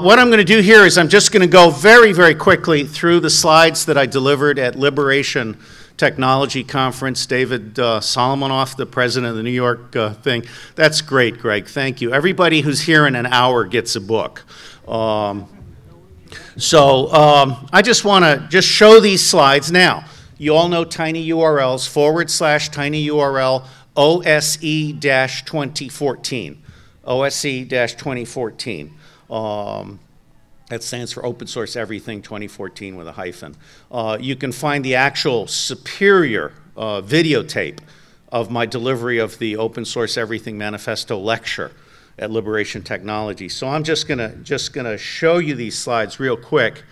What I'm going to do here is I'm just going to go very, very quickly through the slides that I delivered at Liberation Technology Conference. David Solomanoff, the president of the New York thing. That's great, Greg. Thank you. Everybody who's here in an hour gets a book. I just want to just show these slides now. You all know tiny URLs, /tiny URL OSE-2014. OSE-2014. That stands for Open-Source Everything 2014 with a hyphen. You can find the actual superior videotape of my delivery of the Open-Source Everything Manifesto lecture at Liberation Technology. So I'm just gonna show you these slides real quick.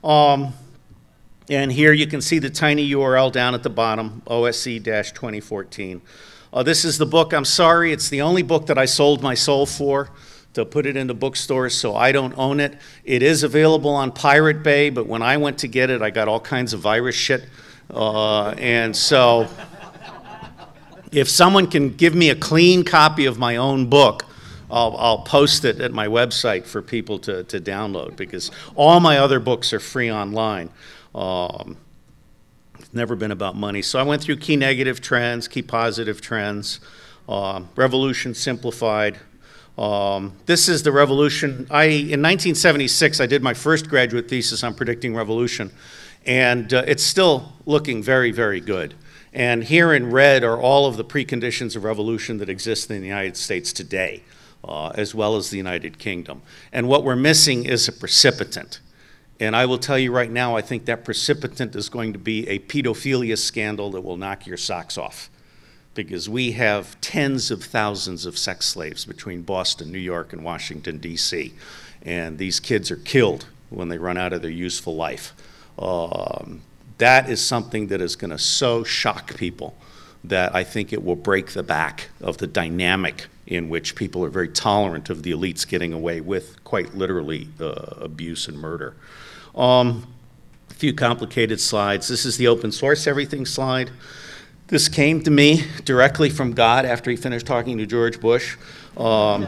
And here you can see the tiny URL down at the bottom, OSE-2014. This is the book. I'm sorry, it's the only book that I sold my soul for, to put it into bookstores, so I don't own it. It is available on Pirate Bay, but when I went to get it, I got all kinds of virus shit. And so if someone can give me a clean copy of my own book, I'll post it at my website for people to download, because all my other books are free online. It's never been about money. So I went through key negative trends, key positive trends, revolution simplified. This is the revolution. In 1976, I did my first graduate thesis on predicting revolution, and it's still looking very, very good. And here in red are all of the preconditions of revolution that exist in the United States today, as well as the United Kingdom. And what we're missing is a precipitant. And I will tell you right now, I think that precipitant is going to be a pedophilia scandal that will knock your socks off, because we have tens of thousands of sex slaves between Boston, New York, and Washington, D.C. And these kids are killed when they run out of their useful life. That is something that is going to so shock people that I think it will break the back of the dynamic in which people are very tolerant of the elites getting away with, quite literally, abuse and murder. A few complicated slides. This is the open source everything slide. This came to me directly from God after he finished talking to George Bush. And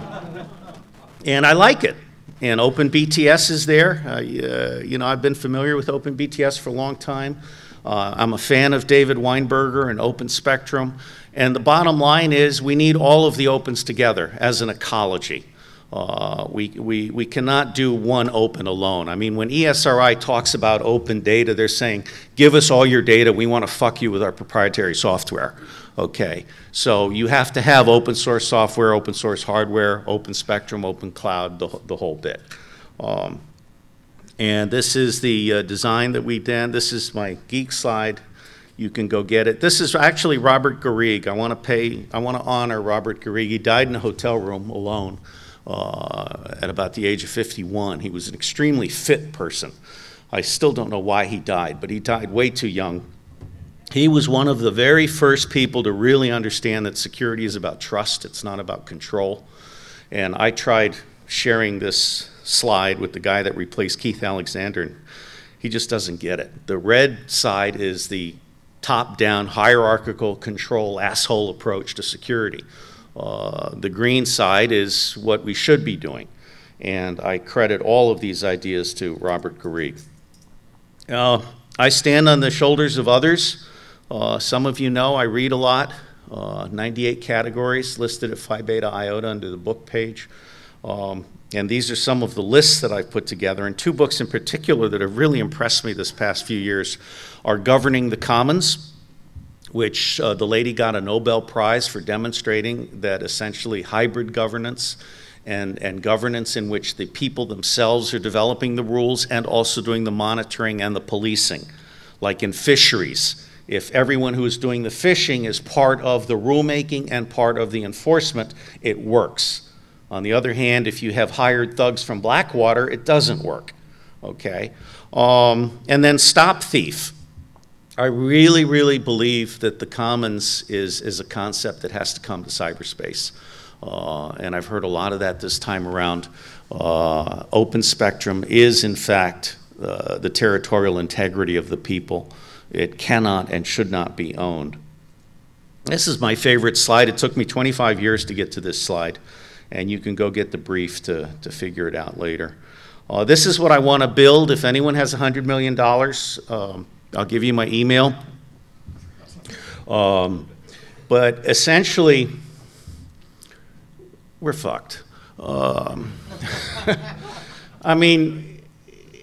I like it. And OpenBTS is there. You know, I've been familiar with OpenBTS for a long time. I'm a fan of David Weinberger and Open Spectrum. And the bottom line is we need all of the opens together as an ecology. We cannot do one open alone. I mean, when ESRI talks about open data, they're saying, give us all your data, we want to fuck you with our proprietary software. Okay, so you have to have open source software, open source hardware, open spectrum, open cloud, the whole bit. And this is the design that we did. This is my geek slide. You can go get it. This is actually Robert Garrigue. I want to honor Robert Garrigue. He died in a hotel room alone. At about the age of 51. He was an extremely fit person. I still don't know why he died, but he died way too young. He was one of the very first people to really understand that security is about trust, it's not about control. And I tried sharing this slide with the guy that replaced Keith Alexander, and he just doesn't get it. The red side is the top-down hierarchical control asshole approach to security. The green side is what we should be doing. And I credit all of these ideas to Robert Garrigue. I stand on the shoulders of others. Some of you know I read a lot. 98 categories listed at Phi Beta Iota under the book page. And these are some of the lists that I've put together. And two books in particular that have really impressed me this past few years are Governing the Commons, which the lady got a Nobel Prize for demonstrating that essentially hybrid governance and governance in which the people themselves are developing the rules and also doing the monitoring and the policing. Like in fisheries, if everyone who is doing the fishing is part of the rulemaking and part of the enforcement, it works. On the other hand, if you have hired thugs from Blackwater, it doesn't work, okay? And then Stop Thief. I really, really believe that the commons is a concept that has to come to cyberspace. And I've heard a lot of that this time around. Open spectrum is, in fact, the territorial integrity of the people. It cannot and should not be owned. This is my favorite slide. It took me 25 years to get to this slide. And you can go get the brief to figure it out later. This is what I want to build. If anyone has $100 million, I'll give you my email. But essentially, we're fucked. I mean,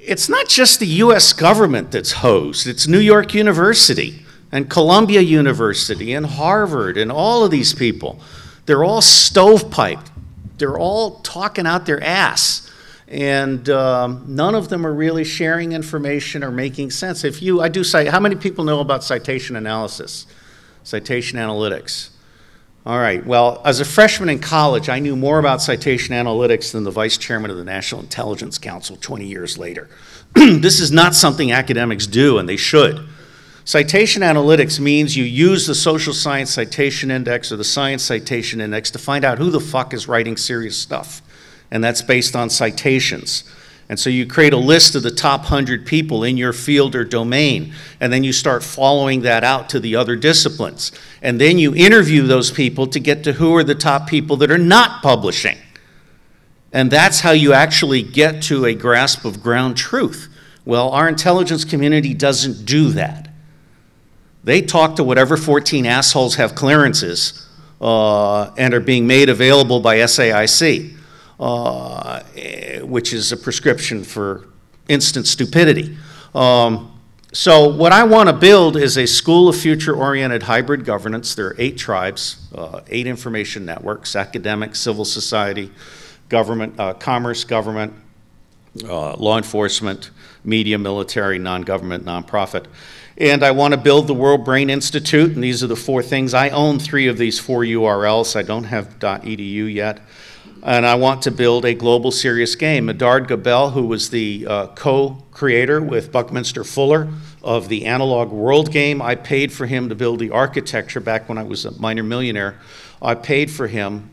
it's not just the US government that's hosed. It's New York University and Columbia University and Harvard and all of these people. They're all stovepiped. They're all talking out their ass. And none of them are really sharing information or making sense. I do cite, how many people know about citation analysis? Citation analytics. All right, well, as a freshman in college, I knew more about citation analytics than the vice chairman of the National Intelligence Council 20 years later. This is not something academics do, and they should. Citation analytics means you use the social science citation index or the science citation index to find out who the fuck is writing serious stuff. And that's based on citations. And so you create a list of the top 100 people in your field or domain, and then you start following that out to the other disciplines. And then you interview those people to get to who are the top people that are not publishing. And that's how you actually get to a grasp of ground truth. Well, our intelligence community doesn't do that. They talk to whatever 14 assholes have clearances and are being made available by SAIC. Which is a prescription for instant stupidity. So what I want to build is a school of future-oriented hybrid governance. There are 8 tribes, 8 information networks: academic, civil society, government, commerce, government, law enforcement, media, military, non-government, nonprofit. And I want to build the World Brain Institute, and these are the 4 things. I own 3 of these 4 URLs. I don't have .edu yet. And I want to build a global serious game. Medard Gabel, who was the co-creator with Buckminster Fuller of the analog world game, I paid for him to build the architecture back when I was a minor millionaire. I paid for him,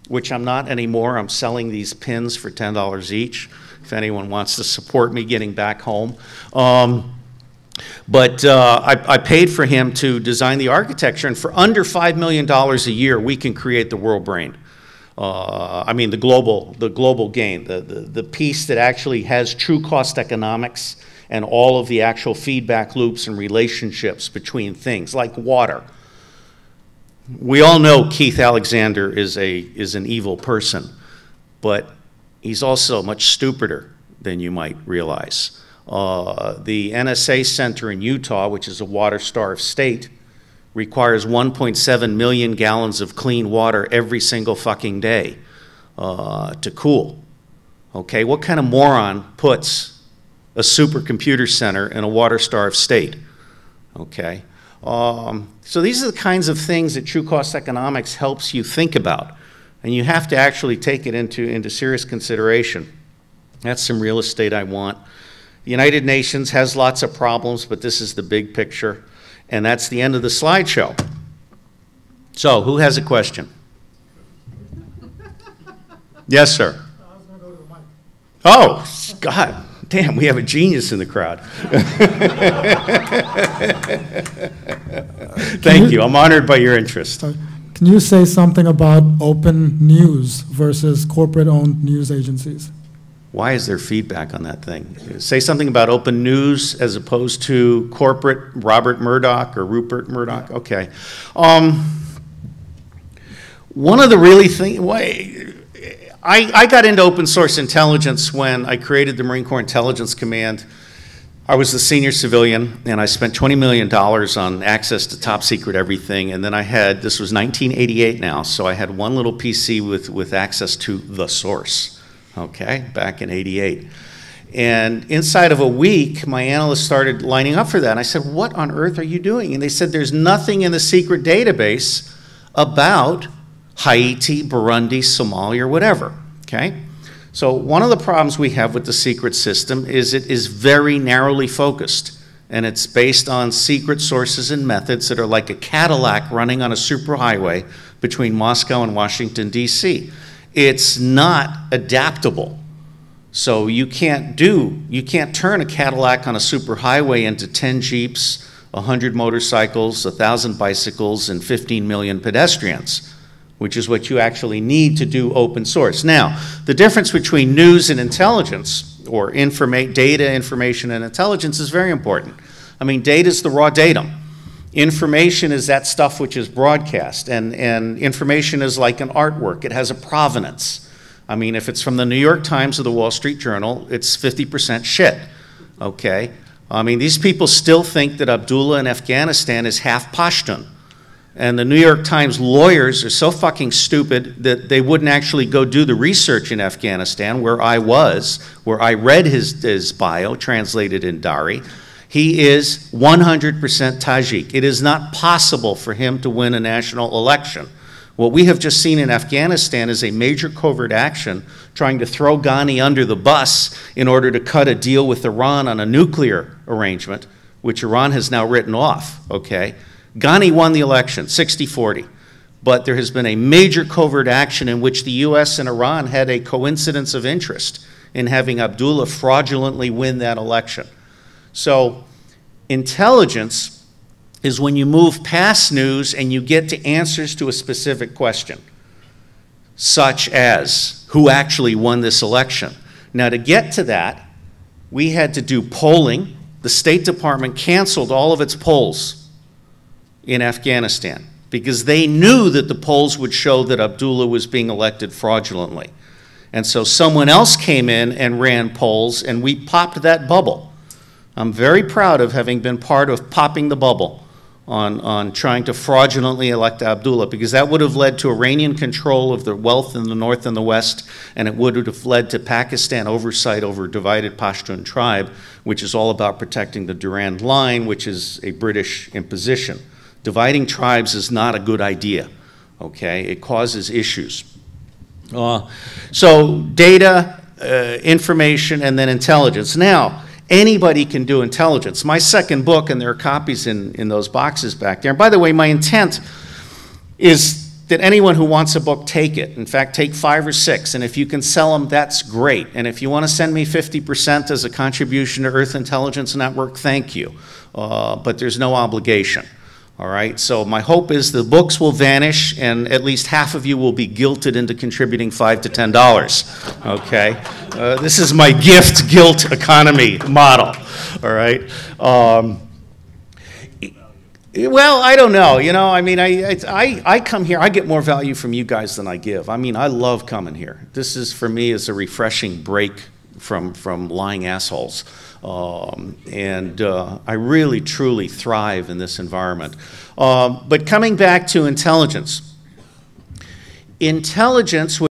which I'm not anymore. I'm selling these pins for $10 each, if anyone wants to support me getting back home. But I paid for him to design the architecture, and for under $5 million a year, we can create the world brain. I mean the global game, the piece that actually has true cost economics and all of the actual feedback loops and relationships between things, like water. We all know Keith Alexander is an evil person, but he's also much stupider than you might realize. The NSA Center in Utah, which is a water-starved state, requires 1.7 million gallons of clean water every single fucking day to cool. Okay, what kind of moron puts a supercomputer center in a water-starved state? Okay, so these are the kinds of things that true cost economics helps you think about, and you have to actually take it into serious consideration. That's some real estate I want. The United Nations has lots of problems, but this is the big picture. And that's the end of the slideshow. So, who has a question? Yes, sir. I was going to go to the mic. Oh, God, damn, we have a genius in the crowd. Thank you. I'm honored by your interest. Can you say something about open news versus corporate-owned news agencies? Why is there feedback on that thing? Say something about open news as opposed to corporate Robert Murdoch or Rupert Murdoch. Okay. One of the really things, I got into open source intelligence when I created the Marine Corps Intelligence Command. I was the senior civilian, and I spent $20 million on access to top secret everything. And then I had, this was 1988 now, so I had one little PC with access to the source. Okay, back in '88. And inside of a week, my analysts started lining up for that. And I said, what on earth are you doing? And they said, there's nothing in the secret database about Haiti, Burundi, Somalia, or whatever, okay? So one of the problems we have with the secret system is it is very narrowly focused. And it's based on secret sources and methods that are like a Cadillac running on a superhighway between Moscow and Washington, D.C. It's not adaptable. So you can't turn a Cadillac on a superhighway into 10 Jeeps, 100 motorcycles, 1,000 bicycles, and 15 million pedestrians. which is what you actually need to do open source. Now, the difference between news and intelligence, or data, information, and intelligence is very important. I mean, data is the raw datum. Information is that stuff which is broadcast, and information is like an artwork. It has a provenance. I mean, if it's from the New York Times or the Wall Street Journal, it's 50% shit, okay? I mean, these people still think that Abdullah in Afghanistan is half Pashtun. And the New York Times lawyers are so fucking stupid that they wouldn't actually go do the research in Afghanistan, where I was, where I read his bio, translated in Dari. He is 100% Tajik. It is not possible for him to win a national election. What we have just seen in Afghanistan is a major covert action trying to throw Ghani under the bus in order to cut a deal with Iran on a nuclear arrangement, which Iran has now written off, okay? Ghani won the election, 60-40. But there has been a major covert action in which the US and Iran had a coincidence of interest in having Abdullah fraudulently win that election. So intelligence is when you move past news and you get to answers to a specific question, such as who actually won this election. Now, to get to that, we had to do polling. The State Department canceled all of its polls in Afghanistan because they knew that the polls would show that Abdullah was being elected fraudulently. And so someone else came in and ran polls, and we popped that bubble. I'm very proud of having been part of popping the bubble on trying to fraudulently elect Abdullah, because that would have led to Iranian control of the wealth in the north and the west, and it would have led to Pakistan oversight over a divided Pashtun tribe, which is all about protecting the Durand Line, which is a British imposition. Dividing tribes is not a good idea, okay? It causes issues. So data, information, and then intelligence. Now, anybody can do intelligence. My second book, and there are copies in those boxes back there. And by the way, my intent is that anyone who wants a book, take it. In fact, take 5 or 6, and if you can sell them, that's great. And if you want to send me 50% as a contribution to Earth Intelligence Network, thank you. But there's no obligation. All right, so my hope is the books will vanish and at least half of you will be guilted into contributing $5 to $10, okay? This is my gift-guilt economy model, all right? Well, I don't know, you know, I mean, I come here, I get more value from you guys than I give. I mean, I love coming here. This is, for me, is a refreshing break from lying assholes. I really, truly thrive in this environment. But coming back to intelligence. Intelligence